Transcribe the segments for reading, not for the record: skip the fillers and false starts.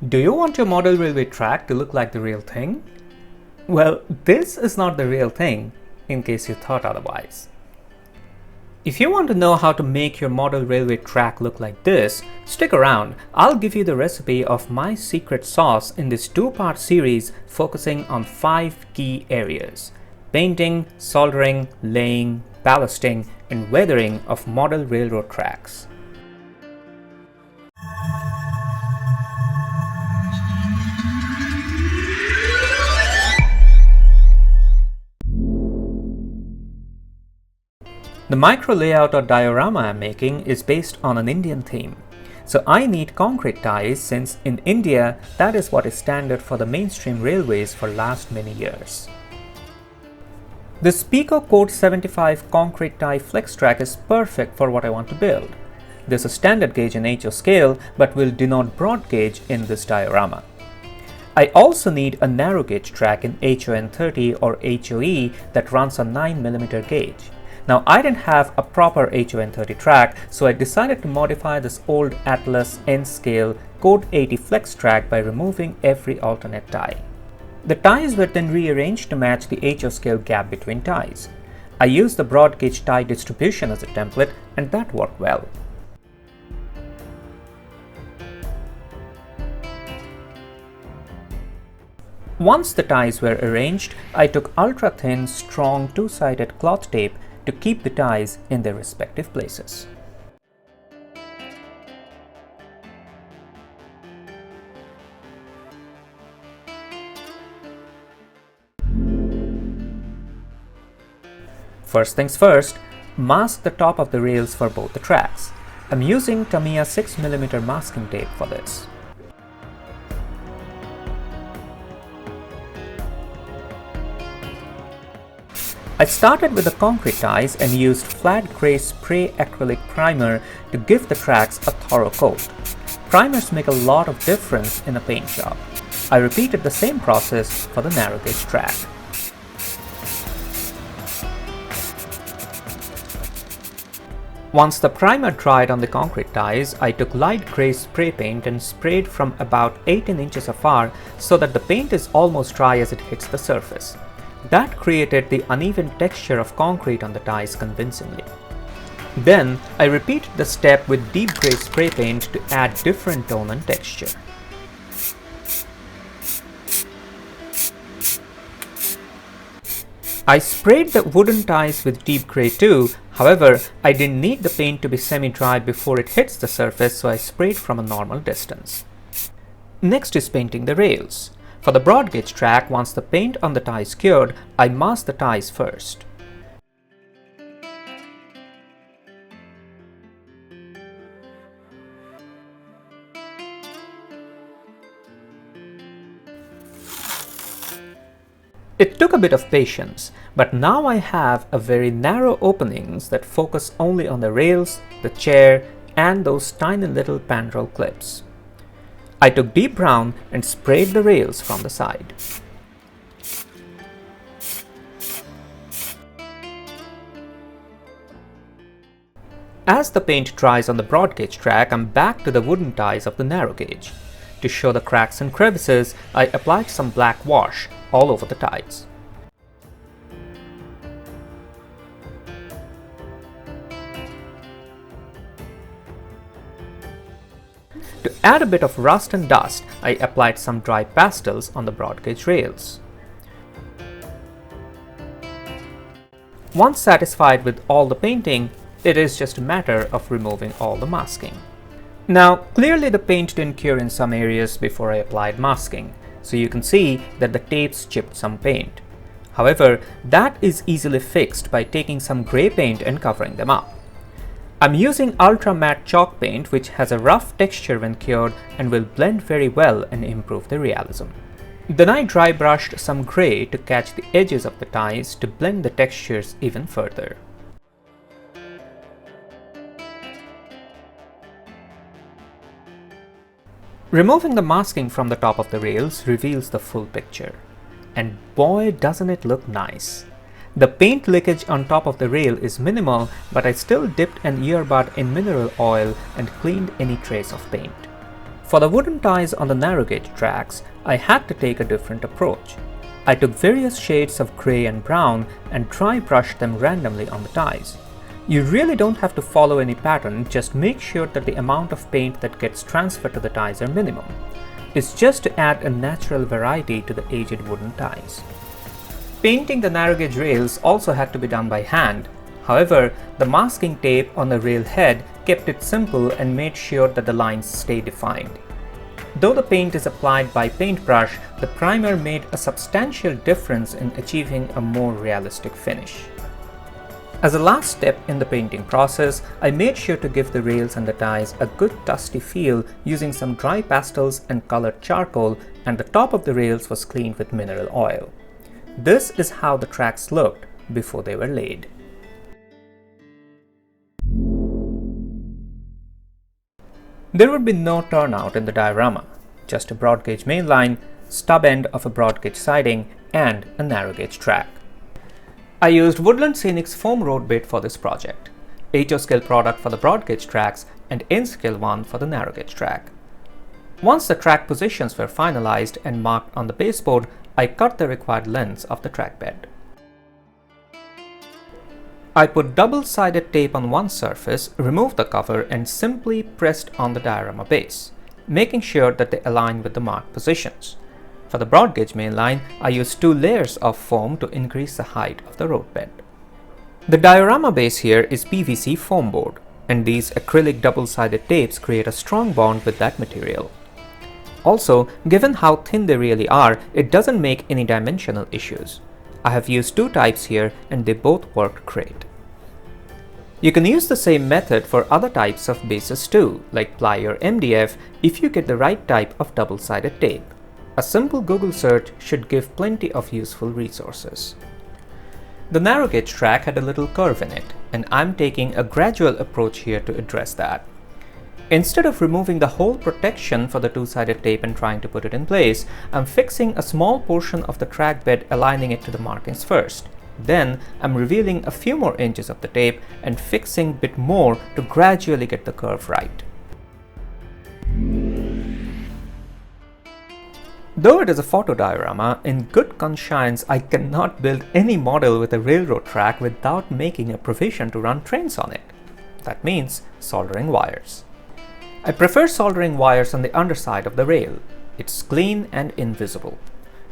Do you want your model railway track to look like the real thing? Well, this is not the real thing, in case you thought otherwise. If you want to know how to make your model railway track look like this, stick around. I'll give you the recipe of my secret sauce in this two-part series focusing on 5 key areas: painting, soldering, laying, ballasting, and weathering of model railroad tracks. The micro layout or diorama I'm making is based on an Indian theme. So I need concrete ties since in India that is what is standard for the mainstream railways for last many years. This Pico Code 75 concrete tie flex track is perfect for what I want to build. This is standard gauge in HO scale but will denote broad gauge in this diorama. I also need a narrow gauge track in HON30 or HOE that runs a 9mm gauge. Now I didn't have a proper HON30 track, so I decided to modify this old Atlas N-scale Code 80 flex track by removing every alternate tie. The ties were then rearranged to match the HO scale gap between ties. I used the broad gauge tie distribution as a template and that worked well. Once the ties were arranged, I took ultra thin, strong two-sided cloth tape to keep the ties in their respective places. First things first, mask the top of the rails for both the tracks. I'm using Tamiya 6mm masking tape for this. I started with the concrete ties and used flat gray spray acrylic primer to give the tracks a thorough coat. Primers make a lot of difference in a paint job. I repeated the same process for the narrow gauge track. Once the primer dried on the concrete ties, I took light gray spray paint and sprayed from about 18 inches afar so that the paint is almost dry as it hits the surface. That created the uneven texture of concrete on the ties convincingly. Then, I repeated the step with deep gray spray paint to add different tone and texture. I sprayed the wooden ties with deep gray too, however, I didn't need the paint to be semi-dry before it hits the surface, so I sprayed from a normal distance. Next is painting the rails. For the broad gauge track, once the paint on the ties cured, I masked the ties first. It took a bit of patience, but now I have a very narrow openings that focus only on the rails, the chair, and those tiny little pandrel clips. I took deep brown and sprayed the rails from the side. As the paint dries on the broad gauge track, I'm back to the wooden ties of the narrow gauge. To show the cracks and crevices, I applied some black wash all over the ties. To add a bit of rust and dust, I applied some dry pastels on the broad gauge rails. Once satisfied with all the painting, it is just a matter of removing all the masking. Now, clearly the paint didn't cure in some areas before I applied masking, so you can see that the tapes chipped some paint. However, that is easily fixed by taking some grey paint and covering them up. I'm using ultra matte chalk paint which has a rough texture when cured and will blend very well and improve the realism. Then I dry brushed some grey to catch the edges of the ties to blend the textures even further. Removing the masking from the top of the rails reveals the full picture. And boy, doesn't it look nice! The paint leakage on top of the rail is minimal, but I still dipped an earbud in mineral oil and cleaned any trace of paint. For the wooden ties on the narrow gauge tracks, I had to take a different approach. I took various shades of grey and brown and dry brushed them randomly on the ties. You really don't have to follow any pattern, just make sure that the amount of paint that gets transferred to the ties are minimum. It's just to add a natural variety to the aged wooden ties. Painting the narrow gauge rails also had to be done by hand. However, the masking tape on the rail head kept it simple and made sure that the lines stay defined. Though the paint is applied by paintbrush, the primer made a substantial difference in achieving a more realistic finish. As a last step in the painting process, I made sure to give the rails and the ties a good dusty feel using some dry pastels and colored charcoal, and the top of the rails was cleaned with mineral oil. This is how the tracks looked before they were laid. There would be no turnout in the diorama, just a broad gauge main line, stub end of a broad gauge siding, and a narrow gauge track. I used Woodland Scenic's foam road bed for this project, HO scale product for the broad gauge tracks and N scale one for the narrow gauge track. Once the track positions were finalized and marked on the baseboard, I cut the required lengths of the track bed. I put double-sided tape on one surface, removed the cover and simply pressed on the diorama base, making sure that they align with the marked positions. For the broad gauge main line, I used 2 layers of foam to increase the height of the roadbed. The diorama base here is PVC foam board, and these acrylic double-sided tapes create a strong bond with that material. Also, given how thin they really are, it doesn't make any dimensional issues. I have used 2 types here and they both worked great. You can use the same method for other types of bases too, like ply or MDF, if you get the right type of double-sided tape. A simple Google search should give plenty of useful resources. The narrow gauge track had a little curve in it, and I'm taking a gradual approach here to address that. Instead of removing the whole protection for the 2-sided tape and trying to put it in place, I'm fixing a small portion of the track bed, aligning it to the markings first. Then I'm revealing a few more inches of the tape and fixing a bit more to gradually get the curve right. Though it is a photo diorama, in good conscience I cannot build any model with a railroad track without making a provision to run trains on it. That means soldering wires. I prefer soldering wires on the underside of the rail. It's clean and invisible.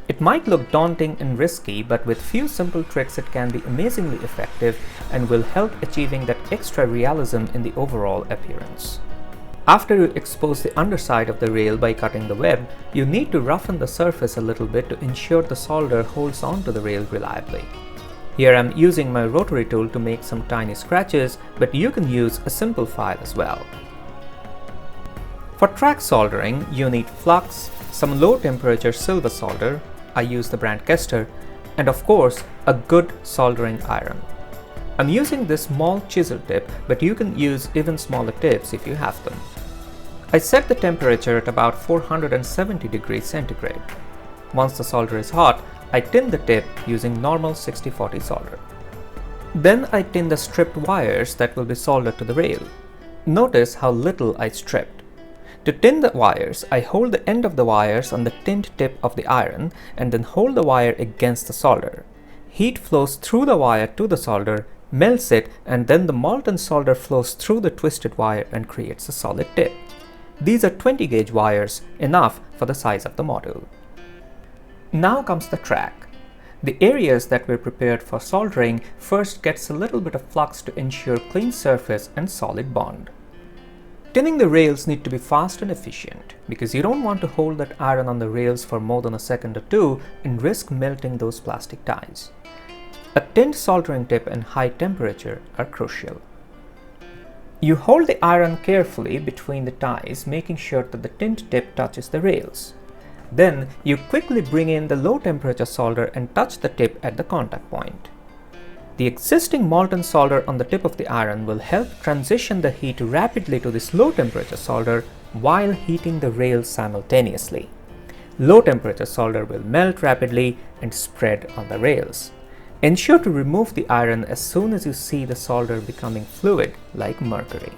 It might look daunting and risky, but with few simple tricks it can be amazingly effective and will help achieving that extra realism in the overall appearance. After you expose the underside of the rail by cutting the web, you need to roughen the surface a little bit to ensure the solder holds onto the rail reliably. Here I'm using my rotary tool to make some tiny scratches, but you can use a simple file as well. For track soldering, you need flux, some low temperature silver solder, I use the brand Kester, and of course a good soldering iron. I'm using this small chisel tip, but you can use even smaller tips if you have them. I set the temperature at about 470 degrees centigrade. Once the solder is hot, I tin the tip using normal 60-40 solder. Then I tin the stripped wires that will be soldered to the rail. Notice how little I stripped. To tin the wires, I hold the end of the wires on the tinned tip of the iron and then hold the wire against the solder. Heat flows through the wire to the solder, melts it, and then the molten solder flows through the twisted wire and creates a solid tip. These are 20 gauge wires, enough for the size of the model. Now comes the track. The areas that were prepared for soldering first gets a little bit of flux to ensure clean surface and solid bond. Tinning the rails need to be fast and efficient because you don't want to hold that iron on the rails for more than a second or two and risk melting those plastic ties. A tinned soldering tip and high temperature are crucial. You hold the iron carefully between the ties, making sure that the tinned tip touches the rails. Then you quickly bring in the low temperature solder and touch the tip at the contact point. The existing molten solder on the tip of the iron will help transition the heat rapidly to this low temperature solder while heating the rails simultaneously. Low temperature solder will melt rapidly and spread on the rails. Ensure to remove the iron as soon as you see the solder becoming fluid like mercury.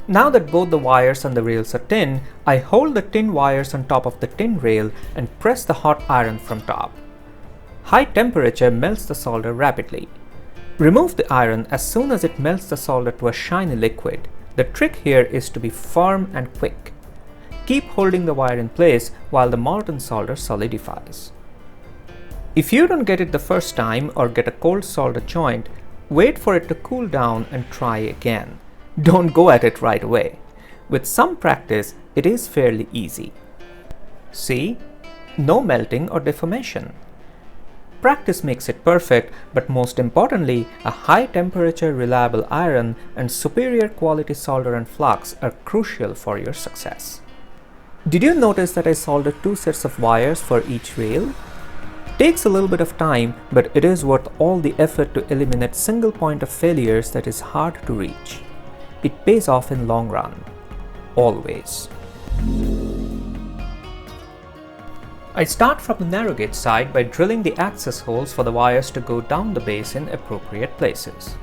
Now that both the wires and the rails are tin, I hold the tin wires on top of the tin rail and press the hot iron from top. High temperature melts the solder rapidly. Remove the iron as soon as it melts the solder to a shiny liquid. The trick here is to be firm and quick. Keep holding the wire in place while the molten solder solidifies. If you don't get it the first time or get a cold solder joint, wait for it to cool down and try again. Don't go at it right away. With some practice, it is fairly easy. See? No melting or deformation. Practice makes it perfect, but most importantly, a high temperature reliable iron and superior quality solder and flux are crucial for your success. Did you notice that I soldered 2 sets of wires for each rail? Takes a little bit of time, but it is worth all the effort to eliminate single point of failures that is hard to reach. It pays off in long run. Always. I start from the narrow gauge side by drilling the access holes for the wires to go down the base in appropriate places.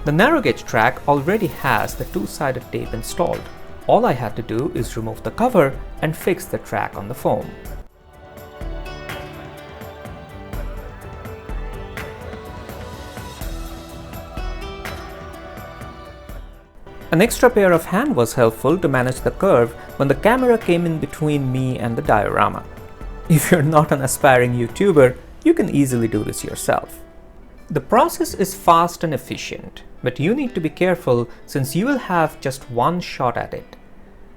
The narrow gauge track already has the 2-sided tape installed. All I had to do is remove the cover and fix the track on the foam. An extra pair of hands was helpful to manage the curve when the camera came in between me and the diorama. If you're not an aspiring YouTuber, you can easily do this yourself. The process is fast and efficient, but you need to be careful since you will have just one shot at it.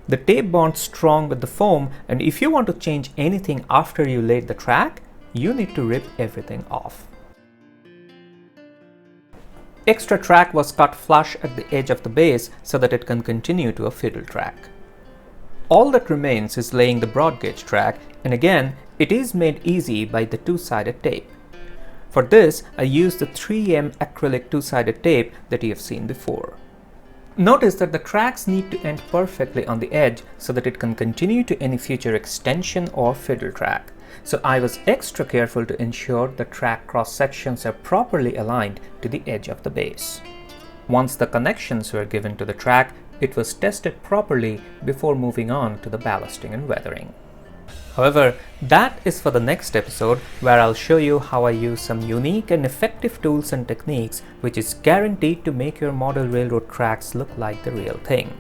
The tape bonds strong with the foam, and if you want to change anything after you laid the track, you need to rip everything off. Extra track was cut flush at the edge of the base so that it can continue to a fiddle track. All that remains is laying the broad gauge track, and again, it is made easy by the 2-sided tape. For this, I used the 3M acrylic 2-sided tape that you have seen before. Notice that the tracks need to end perfectly on the edge so that it can continue to any future extension or fiddle track. So I was extra careful to ensure the track cross sections are properly aligned to the edge of the base. Once the connections were given to the track, it was tested properly before moving on to the ballasting and weathering. However, that is for the next episode, where I'll show you how I use some unique and effective tools and techniques which is guaranteed to make your model railroad tracks look like the real thing.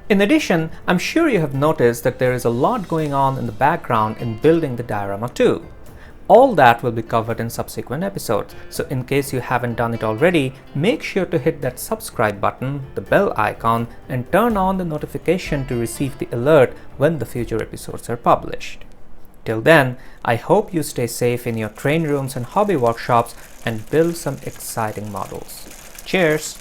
In addition, I'm sure you have noticed that there is a lot going on in the background in building the diorama too. All that will be covered in subsequent episodes, so in case you haven't done it already, make sure to hit that subscribe button, the bell icon, and turn on the notification to receive the alert when the future episodes are published. Till then, I hope you stay safe in your train rooms and hobby workshops and build some exciting models. Cheers!